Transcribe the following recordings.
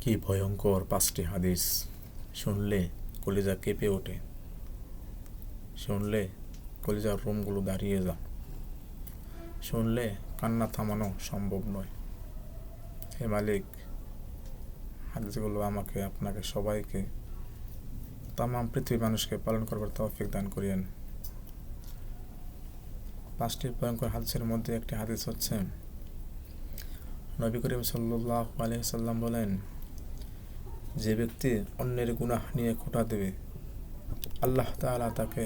কি ভয়ঙ্কর 5টি হাদিস! শুনলে কলিজা কেঁপে ওঠে, শুনলে কলিজার রোমগুলো দাঁড়িয়ে যায়, শুনলে কান্না থামানো সম্ভব নয়। হে মালিক, হাদিসগুলো আমাকে, আপনাকে, সবাইকে, তামাম পৃথিবীর মানুষকে পালন করবার তৌফিক দান করিয়েন। 5টি ভয়ঙ্কর হাদিসের মধ্যে একটি হাদিস হচ্ছে, নবী করিম সাল্লাল্লাহু আলাইহি ওয়াসাল্লাম বলেন, যে ব্যক্তি অন্যের গুনাহ নিয়ে খোঁটা দেবে, আল্লাহ তাআলা তাকে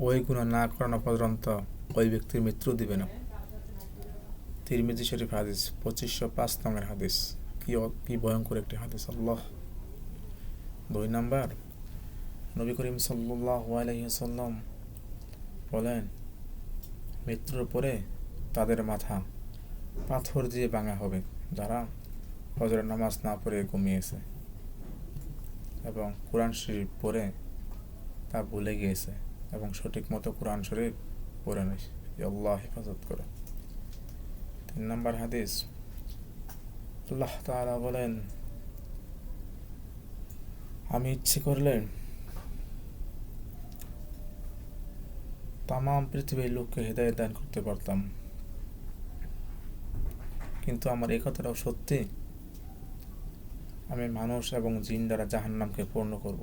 ওই গুনাহ না করানো পর্যন্ত ওই ব্যক্তির মৃত্যু দিবে না। তিরমিজি শরীফ হাদিস 2505 নম্বর হাদিস। কি ভয়ঙ্কর একটি হাদিস! আল্লাহ। 2 নাম্বার, নবী করিম সাল্লাল্লাহু আলাইহি ওয়াসাল্লাম বলেন, মৃত্যুর পরে তাদের মাথা পাথর দিয়ে ভাঙা হবে যারা ফজরের নামাজ না পড়ে ঘুমিয়েছে এবং কোরআন শরীফ পড়ে তা ভুলে গিয়েছে এবং সঠিক মতো কোরআন শরীফ পড়ে নেই। আল্লাহ হেফাজত করো। 3 নম্বর হাদিস, আল্লাহ তাআলা বলেন, আমি ইচ্ছে করলে তামাম পৃথিবীর লোককে হেদায়েত দান করতে পারতাম, কিন্তু আমার এই কথাটাও সত্যি, আমি মানুষ এবং জিন দ্বারা জাহান্নামকে পূর্ণ করব।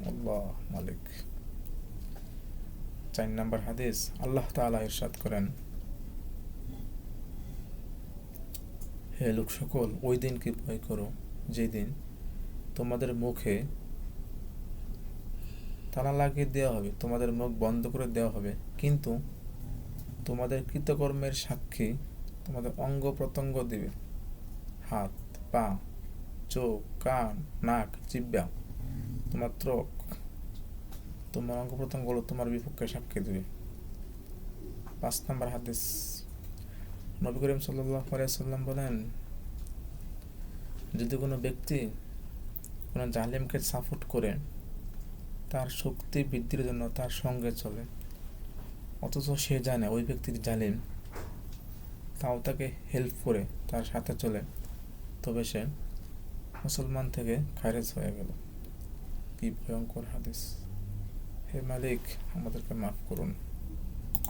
আল্লাহ মালিক। 4 নম্বর হাদিস, আল্লাহ তাআলা ইরশাদ করেন, হে লোক সকল, ওই দিনকে ভয় করো যেদিন তোমাদের মুখে তালা লাগিয়ে দেওয়া হবে, তোমাদের মুখ বন্ধ করে দেওয়া হবে, কিন্তু তোমাদের কৃতকর্মের সাক্ষী তোমাদের অঙ্গ প্রত্যঙ্গ দিবে। হাত, পা, চোখ, কান, নাক, জিহ্বা, তোমার ত্বক, তোমার অঙ্গ প্রত্যঙ্গগুলো তোমার বিপক্ষে সাক্ষী দিবে। 5 নম্বর হাদিস, নবী করিম সাল্লাল্লাহু আলাইহি ওয়াসাল্লাম বলেন, যদি কোনো ব্যক্তি কোনো জালিমকে সাপোর্ট করে তার শক্তি বৃদ্ধির জন্য তার সঙ্গে চলে, অথচ সে জানে ওই ব্যক্তির জালিম, তাও তাকে হেল্প করে তার সাথে চলে, তবে সে মুসলমান থেকে খারিজ হয়ে গেল। কি ভয়ঙ্কর হাদিস! হে মালিক, আমাদেরকে মাফ করুন।